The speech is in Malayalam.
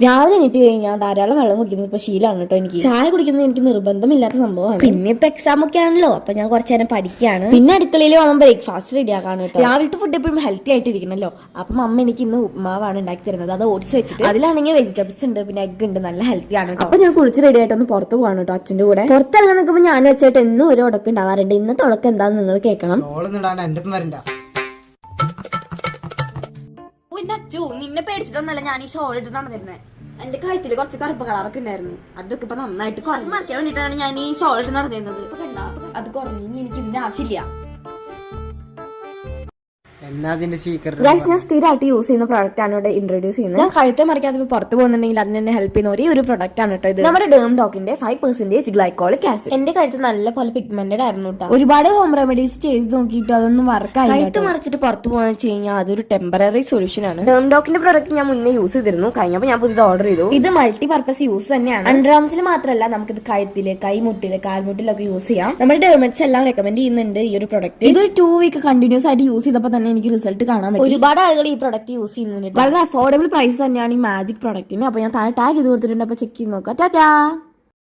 രാവിലെ എണീറ്റ് കഴിഞ്ഞാൽ ധാരാളം വെള്ളം കുടിക്കുന്നത് ഇപ്പൊ ശീലമാണ് കേട്ടോ. എനിക്ക് ചായ കുടിക്കുന്നത് എനിക്ക് നിർബന്ധമില്ലാത്ത സംഭവമാണ്. പിന്നെ ഇപ്പൊ എക്സാം ഒക്കെ ആണല്ലോ, അപ്പൊ ഞാൻ കുറച്ചു നേരം പഠിക്കുകയാണ്. പിന്നെ അടുക്കളയിൽ വന്ന് ബ്രേക്ക്ഫാസ്റ്റ് റെഡി ആക്കാണ് കേട്ടോ. രാവിലത്തെ ഫുഡ് എപ്പോഴും ഹെൽത്തി ആയിട്ട് ഇരിക്കണല്ലോ. അപ്പം അമ്മ എനിക്ക് ഇന്ന് ഉപ്മാവാണ് ഉണ്ടാക്കി തരുന്നത്. അത് ഓട്സ് വെച്ചിട്ട് അതിലാണെങ്കിൽ വെജിറ്റബിൾസ് ഉണ്ട്, പിന്നെ എഗ് ഉണ്ട്, നല്ല ഹെൽത്തി ആണ്. അപ്പൊ ഞാൻ കുളിച്ച് റെഡി ആയിട്ടൊന്ന് പുറത്ത് പോവാണ് കേട്ടോ അച്ഛന്റെ കൂടെ. പുറത്തിറങ്ങാൻ നിൽക്കുമ്പോൾ ഞാൻ വെച്ചായിട്ട് എന്നും ഒരു ഉടക്കം ഉണ്ടാവാറുണ്ട്. ഇന്നത്തെ ഉടക്കം എന്താണെന്ന് നിങ്ങൾ കേൾക്കണം. നിന്നെ പേടിച്ചിട്ടൊന്നല്ല ഞാൻ ഈ ഷോൾ ഇട്ട് നടന്നിരുന്നത്. എന്റെ കഴുത്തിൽ കുറച്ച് കറുപ്പ് കളറൊക്കെ ഉണ്ടായിരുന്നു. അതൊക്കെ ഇപ്പൊ നന്നായിട്ട് കുറഞ്ഞു മറിക്കാൻ വേണ്ടിട്ടാണ് ഞാൻ ഈ ഷോൾ ഇട്ട് നടന്നിരുന്നത്. അത് കുറഞ്ഞു, എനിക്ക് ഇതിന്റെ ആവശ്യമില്ല. ഞാൻ സ്ഥിരമായിട്ട് യൂസ് ചെയ്യുന്ന പ്രോഡക്റ്റ് ആണ് ഇവിടെ ഇൻട്രോഡ്യൂസ് ചെയ്യുന്നത്. ഞാൻ കഴുത്തെ മറിക്കാതെ പുറത്ത് പോകുന്നുണ്ടെങ്കിൽ അതിനെ ഹെൽപ്പ് ചെയ്യുന്ന ഒരേ ഒരു പ്രോഡക്റ്റ് ആണ് കേട്ടോ ഇത്. നമ്മുടെ ഡേം ഡോക്കിന്റെ 5% ഗ്ലൈക്കോളിക് ആസിഡ്. എന്റെ കഴുത്ത് നല്ല പോലെ പിഗ്മെന്റഡ് ആയിരുന്നു കേട്ടോ. ഒരുപാട് ഹോം റെമഡീസ് ചെയ്ത് നോക്കിയിട്ട് അതൊന്നും വർക്കായി. കഴുത്ത് മറിച്ചിട്ട് പുറത്ത് പോകാൻ വെച്ച് കഴിഞ്ഞാൽ അതൊരു ടെമ്പററി സൊല്യൂഷൻ ആണ്. ഡേം ഡോക്കിന്റെ പ്രോഡക്റ്റ് ഞാൻ മുന്നേ യൂസ് ചെയ്തിരുന്നു. കഴിഞ്ഞപ്പോൾ ഞാൻ പുതിയത് ഓർഡർ ചെയ്തു. ഇത് മൾട്ടി പർപ്പസ് യൂസ് തന്നെയാണ്. അണ്ടർആംസിൽ മാത്രമല്ല, നമുക്കിത് കഴുത്തില്, കൈമുട്ടില്, കാൽമുട്ടിലൊക്കെ യൂസ് ചെയ്യാം. നമ്മുടെ ഡെർമറ്റ്സ് എല്ലാം റെക്കമെൻഡ് ചെയ്യുന്നുണ്ട് ഈ ഒരു പ്രോഡക്റ്റ്. ഇതൊരു 2 വീക്ക് കണ്ടിന്യൂസ് ആയിട്ട് യൂസ് ചെയ്തപ്പോൾ തന്നെ എനിക്ക് റിസൾട്ട് കാണാൻ പറ്റും. ഒരുപാട് ആളുകൾ ഈ പ്രോഡക്റ്റ് യൂസ് ചെയ്യുന്നുണ്ട്. വളരെ അഫോർഡബിൾ പ്രൈസ് തന്നെയാണ് ഈ മാജിക് പ്രോഡക്റ്റിന്. അപ്പൊ ഞാൻ താഴെ ടാഗ് ചെയ്ത് കൊടുത്തിട്ടുണ്ട്. അപ്പൊ ചെക്ക് ചെയ്ത് നോക്കാം. ടാറ്റാ.